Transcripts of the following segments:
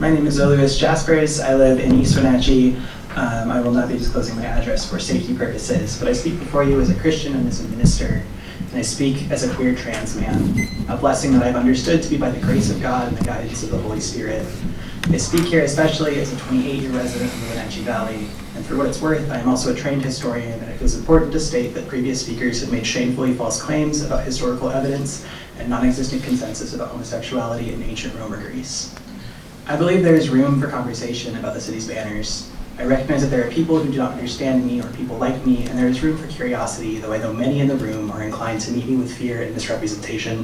My name is Louis Jaspers. I live in East Wenatchee. I will not be disclosing my address for safety purposes, but I speak before you as a Christian and as a minister, and I speak as a queer trans man, a blessing that I've understood to be by the grace of God and the guidance of the Holy Spirit. I speak here especially as a 28-year resident of the Wenatchee Valley, and for what it's worth, I am also a trained historian, and it feels important to state that previous speakers have made shamefully false claims about historical evidence and non-existent consensus about homosexuality in ancient Rome or Greece. I believe there is room for conversation about the city's banners. I recognize that there are people who do not understand me or people like me, and there is room for curiosity, though I know many in the room are inclined to meet me with fear and misrepresentation.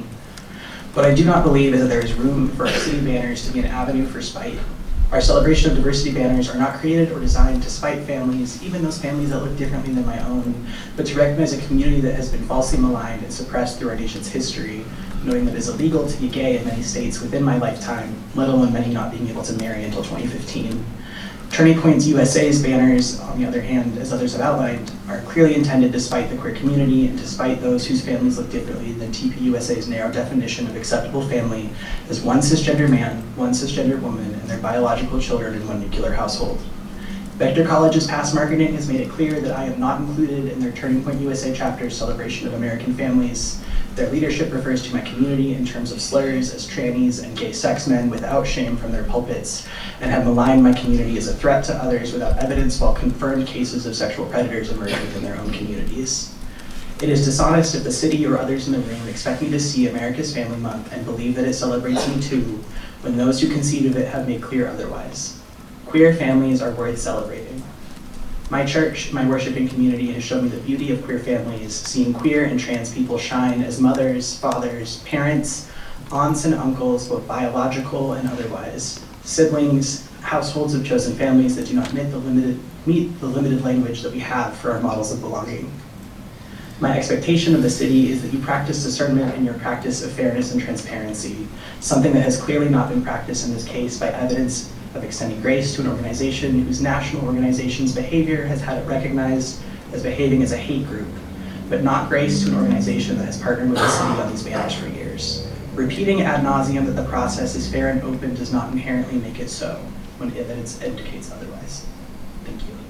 What I do not believe is that there is room for our city banners to be an avenue for spite. Our celebration of diversity banners are not created or designed to spite families, even those families that look differently than my own, but to recognize a community that has been falsely maligned and suppressed through our nation's history, knowing that it is illegal to be gay in many states within my lifetime, let alone many not being able to marry until 2015. Turning Point USA's banners, on the other hand, as others have outlined, are clearly intended to spite the queer community and to spite those whose families look differently than TPUSA's narrow definition of acceptable family as one cisgender man, one cisgender woman, and their biological children in one nuclear household. Vector College's past marketing has made it clear that I am not included in their Turning Point USA chapter's celebration of American families. Their leadership refers to my community in terms of slurs as trannies and gay sex men without shame from their pulpits, and have maligned my community as a threat to others without evidence, while confirmed cases of sexual predators emerge within their own communities. It is dishonest if the city or others in the room expect me to see America's Family Month and believe that it celebrates me too, when those who conceived of it have made clear otherwise. Queer families are worth celebrating. My church, my worshiping community, has shown me the beauty of queer families, seeing queer and trans people shine as mothers, fathers, parents, aunts and uncles, both biological and otherwise, siblings, households of chosen families that do not meet the limited language that we have for our models of belonging. My expectation of the city is that you practice discernment in your practice of fairness and transparency, something that has clearly not been practiced in this case by evidence of extending grace to an organization whose national organization's behavior has had it recognized as behaving as a hate group, but not grace to an organization that has partnered with the city on these banners for years. Repeating ad nauseum that the process is fair and open does not inherently make it so, when evidence indicates otherwise. Thank you.